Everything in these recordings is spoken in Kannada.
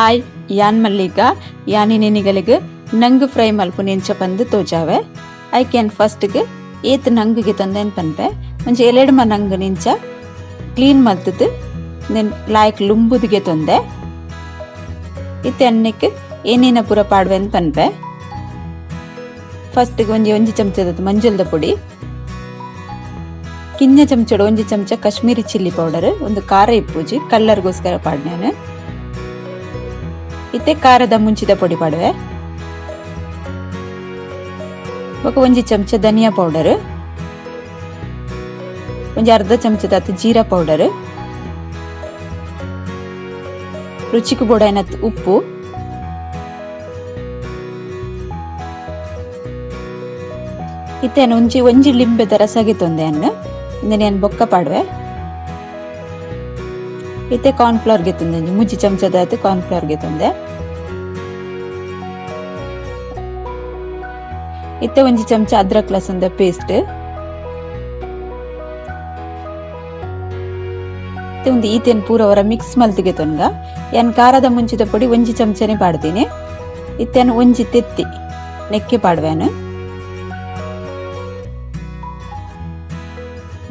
ಹಾಯ್ ಯಾನ್ ಮಲ್ಲಿಕಾ ಯಾನಿನೆನಿಗಳಿಗೆ ನಂಗ್ ಫ್ರೈ ಮಲ್ಪುನ ಎಂಚ ಪಂದ್ ತೋಜಾವೆ ಐ ಕ್ಯಾನ್ ಫಸ್ಟ್ಗೆ ಏತ್ ನಂಗ್ಗೆ ತಂದೇನು ಪನ್ಪೆ ಒಂಜಿ ಎಲೆಡ್ಮ ನಂಗ್ ನಿಂಚ ಕ್ಲೀನ್ ಮಲ್ತದು ನೆನ್ ಲಾಯ್ಕ್ ಲುಂಬುದಿಗೆ ತೊಂದೆ ಇತ್ತೆ ಅನ್ನಕ್ಕೆ ಏನೇನ ಪೂರ ಪಾಡ್ವೆನ್ ಪನ್ಪೆ ಫಸ್ಟ್ಗೆ ಒಂಜಿ ಚಮಚದ ಮಂಜುಲ್ದ ಪುಡಿ ಕಿಂಜ ಚಮಚಡು ಒಂಜಿ ಚಮಚ ಕಾಶ್ಮೀರಿ ಚಿಲ್ಲಿ ಪೌಡರ್ ಒಂದು ಖಾರ ಇಪ್ಪುಜಿ ಕಲ್ಲರ್ಗೋಸ್ಕರ ಪಾಡ್ನೇನು ಇತ್ತೆ ಖಾರದ ಮುಂಚಿದ ಪೊಡಿ ಪಾಡುವೆ ಬೊಕ ಒಂಜಿ ಚಮಚ ಧನಿಯಾ ಪೌಡರ್ ಒಂಜಿ ಅರ್ಧ ಚಮಚದ ಜೀರಾ ಪೌಡರ್ ರುಚಿಗೆ ಬೋಡಾಯಿನ ಉಪ್ಪು ಇತ್ತೆ ಒಂಜಿ ಲಿಂಬೆದ ರಸಗೆ ತೊಂದೆ ಅನ್ನು ಇಂದೆನ್ ಬೊಕ್ಕ ಪಾಡುವೆ ಇತ್ತೆ ಕಾರ್ನ್ಫ್ಲವರ್ ಗೆ ತಂದೆ ಮುಜ್ಜಿ ಚಮಚದ ಕಾರ್ನ್ಫ್ಲವರ್ ಗೆ ತಂದೆ ಇತ್ತೆ ಒಂಜಿ ಚಮಚ ಅದ್ರಕ್ ಲಸಂದ ಪೇಸ್ಟ್ ಒಂದು ಈತೇನ್ ಪೂರ ಅವರ ಮಿಕ್ಸ್ ಮಲ್ತಿಗೆ ತೊನ್ಗ ಯಾನ್ ಖಾರದ ಮುಂಚಿದ ಪುಡಿ ಒಂಜಿ ಚಮಚನೆ ಪಾಡ್ತೀನಿ ಇತ್ತೇನು ಒಂಜಿ ತೆತ್ತಿ ನೆಕ್ಕೆ ಪಾಡ್ವೇನು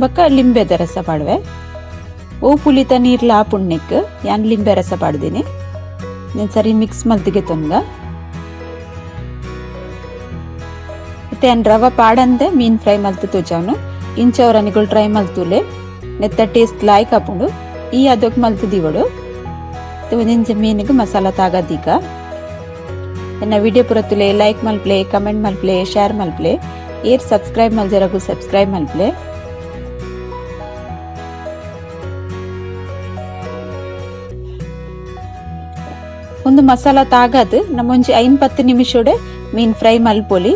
ಬೊಕ್ಕ ಲಿಂಬೆದ ರಸ ಪಾಡುವೆ ಓ ಪುಲಿತ ನೀರ್ಲ ಆಪುಣ್ಣೆಕ್ ಯಾನ್ ಲಿಂಬೆ ರಸ ಪಾಡ್ದೀನಿ ನಾನು ಸರಿ ಮಿಕ್ಸ್ ಮಲ್ತಿಗೆ ತೊನ್ಗ ಮತ್ತೆ ಯಾನ್ ರವ ಪಾಡಂದೆ ಮೀನ್ ಫ್ರೈ ಮಲ್ತು ತೋಜಾವನು ಇಂಚವ್ರ ನಿಗಳು ಟ್ರೈ ಮಲ್ತುಲೆ ನೆತ್ತ ಟೇಸ್ಟ್ ಲಾಯ್ಕ್ ಆಪುಂಡು ಈ ಅದಕ್ಕೆ ಮಲ್ತು ದಿವಡು ಒಂದಿಂಚ ಮೀನಿಗೆ ಮಸಾಲ ತಾಗದೀಗ ನನ್ನ ವಿಡಿಯೋ ಪುರತುಲೆ ಲೈಕ್ ಮಲ್ಪ್ಲೆ ಕಮೆಂಟ್ ಮಲ್ಪ್ಲೆ ಶೇರ್ ಮಲ್ಪ್ಲೆ ಏರ್ ಸಬ್ಸ್ಕ್ರೈಬ್ ಮಲ್ಜರಗು ಸಬ್ಸ್ಕ್ರೈಬ್ ಮಲ್ಪ್ಲೆ ಒಂದು ಮಸಾಲ ತಾಗದು ನಮ್ಮೊಂಜಿ 5-10 ನಿಮಿಷಡೆ ಮೀನ್ ಫ್ರೈ ಮಲ್ಪೊಲಿ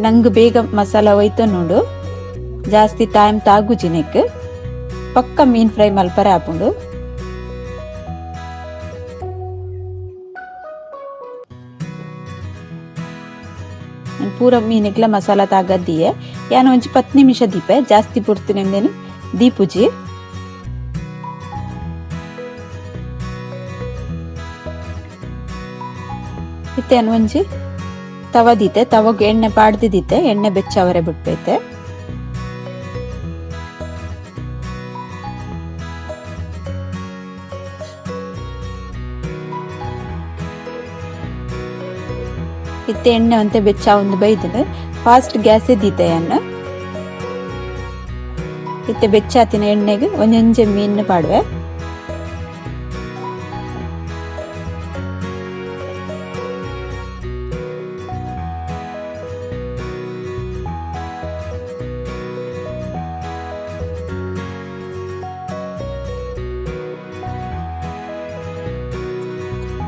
ನಂಗ್ ಬೇಗ ಮಸಾಲ ಒಯ್ತ ನೋಡು ಜಾಸ್ತಿ ಟೈಮ್ ತಾಗುಜಿನೆಕ್ ಪಕ್ಕ ಮೀನ್ ಫ್ರೈ ಮಲ್ಪರೆ ಆಪುಂಡು ಪೂರ ಮೀನಿಗ್ಲ ಮಸಾಲ ತಾಗದ್ದಿಯೆ ಯಾನ ಒಂಜಿ 10 ನಿಮಿಷ ದೀಪೆ ಜಾಸ್ತಿ ಪುರ್ತಿನೆಂದೇನು ದೀಪುಜಿ ಇತ್ತೆ ಒಂಜಿ ತವ ದೀತೆ ತವಗ್ ಎಣ್ಣೆ ಪಾಡ್ದಿದ್ದಿತ್ತೆ ಎಣ್ಣೆ ಬೆಚ್ಚವರೆ ಬಿಟ್ಬೈತೆ ಇತ್ತೆ ಎಣ್ಣೆ ಅಂತೆ ಬೆಚ್ಚ ಒಂದು ಬೈದಿನ ಫಾಸ್ಟ್ ಗ್ಯಾಸ್ ದೀತೆ ಅನ್ನ ಇತ್ತೆ ಬೆಚ್ಚಾತಿನ ಎಣ್ಣೆಗೆ ಒಂದೊಂಜೆ ಮೀನು ಪಾಡ್ವೆ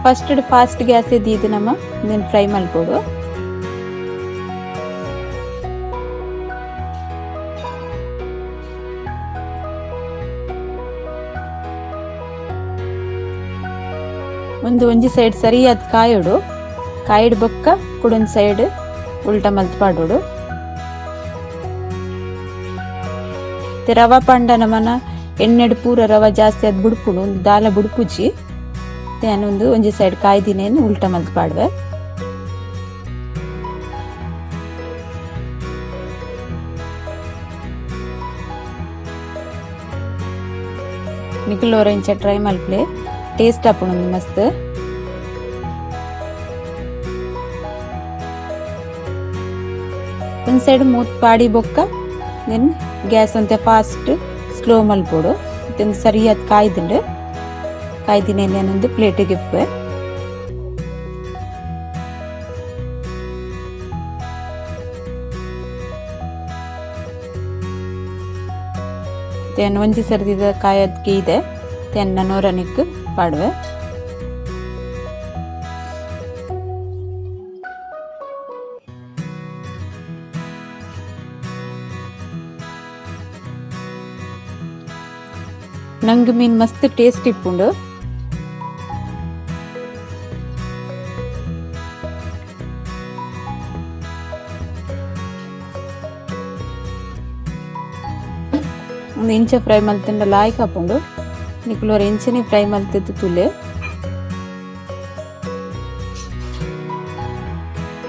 ಫಸ್ಟ್ ಫಾಸ್ಟ್ ಗ್ಯಾಸ್ ಇದು ನಮ್ಮ ಇದನ್ನ ಫ್ರೈ ಮಾಡ್ಬೋದು ಒಂಜಿ ಸೈಡ್ ಸರಿಯಾದ ಕಾಯಿಡು ಬೊಕ್ಕ ಕುಡೊಂದು ಸೈಡ್ ಉಲ್ಟಾ ಮಲ್ತ್ ಪಾಡೋಡು ರವ ಪಂಡ ನಮ್ಮನ ಎಣ್ಣೆಡು ಪೂರ ರವ ಜಾಸ್ತಿ ಅದ್ ಬುಡ್ಪುಡು ಒಂದು ದಾಲ ಬುಡ್ಪುಜಿ ನಾನೊಂದು ಒಂಜಿ ಸೈಡ್ ಕಾಯ್ದಿನೇನು ಉಲ್ಟಾ ಮಲ್ತ್ ಪಾಡ್ವೆ ನಿಖಿಲ್ ಇಂಚ ಟ್ರೈ ಮಲ್ಪ್ಲೆ ಟೇಸ್ಟ್ ಆಪುಂಡು ಮಸ್ತ್ ಒಂದ್ ಸೈಡ್ ಮೂತ್ ಪಾಡಿ ಬೊಕ್ಕ ದೆನ್ ಗ್ಯಾಸ್ ಅಂತೆ ಫಾಸ್ಟ್ ಸ್ಲೋ ಮಲ್ಪೋಡು ಇದೊಂದು ಸರಿಯಾದ ಕಾಯ್ದಿನೇನೊಂದು ಪ್ಲೇಟಿಗೆ ಇಪ್ಪೆ ಒಂಜಿ ಸರ್ದಿದ ಕಾಯದ್ಗೆ ಇದೆ ತೆನ್ನ ನೋರನಿಕ್ ಪಾಡುವೆ ನಂಗ್ ಮೀನ್ ಮಸ್ತ್ ಟೇಸ್ಟ್ ಇಪ್ಪುಂಡು ಒಂದು ಇಂಚ ಫ್ರೈ ಮಲ್ತಿಂದ ಲಾಯ್ಕ್ ಹಾಕೊಂಡು ನಿಕ್ಲೋರ್ ಇಂಚನೆ ಫ್ರೈ ಮಲ್ತಿದ್ದು ತುಲೆ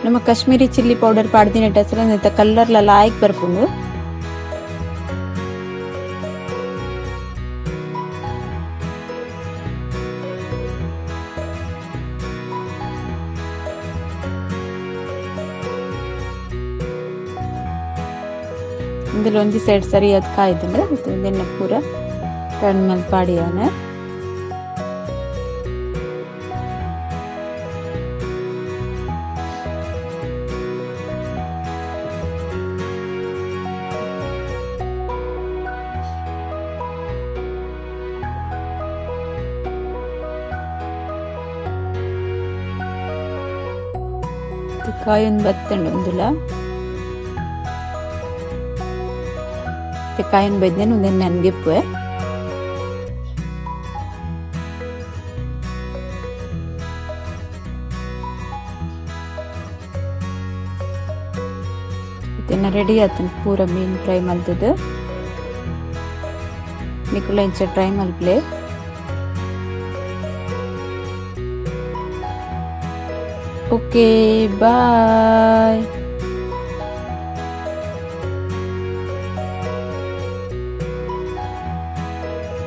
ನಮ್ಮ ಕಾಶ್ಮೀರಿ ಚಿಲ್ಲಿ ಪೌಡರ್ ಪಾಡ್ದಿನ ಹೆಸರು ಕಲರ್ಲ ಲಾಯ್ಕ್ ಬರ್ಪುಂಡು. ಇಂದುಲ ಒಂಜಿ ಸೈಡ್ ಸರಿಯಾದ ಕಾಯ್ದುಂಡು ಒಂದೆನ್ನ ಪೂರ ಟರ್ನ್ ಮಲ್ತ್ ಪಾಡಿಯಾನ. ಕಾಯೊಂದು ಬತ್ತಂಡು ಒಂದುಲ ಕಾಯನ್ ಬೈದ್ನೇನು ಒಂದೇನು ನನ್ಗೆಪ್ಪುವೆ ಇದನ್ನ ರೆಡಿ ಆತನ ಪೂರ ಮೀನ್ ಫ್ರೈ ಮಲ್ತದ. ನಿಕುಲ ಇಂಚ ಟ್ರೈ ಮಲ್ಪ್ಲೆ. Okay bye.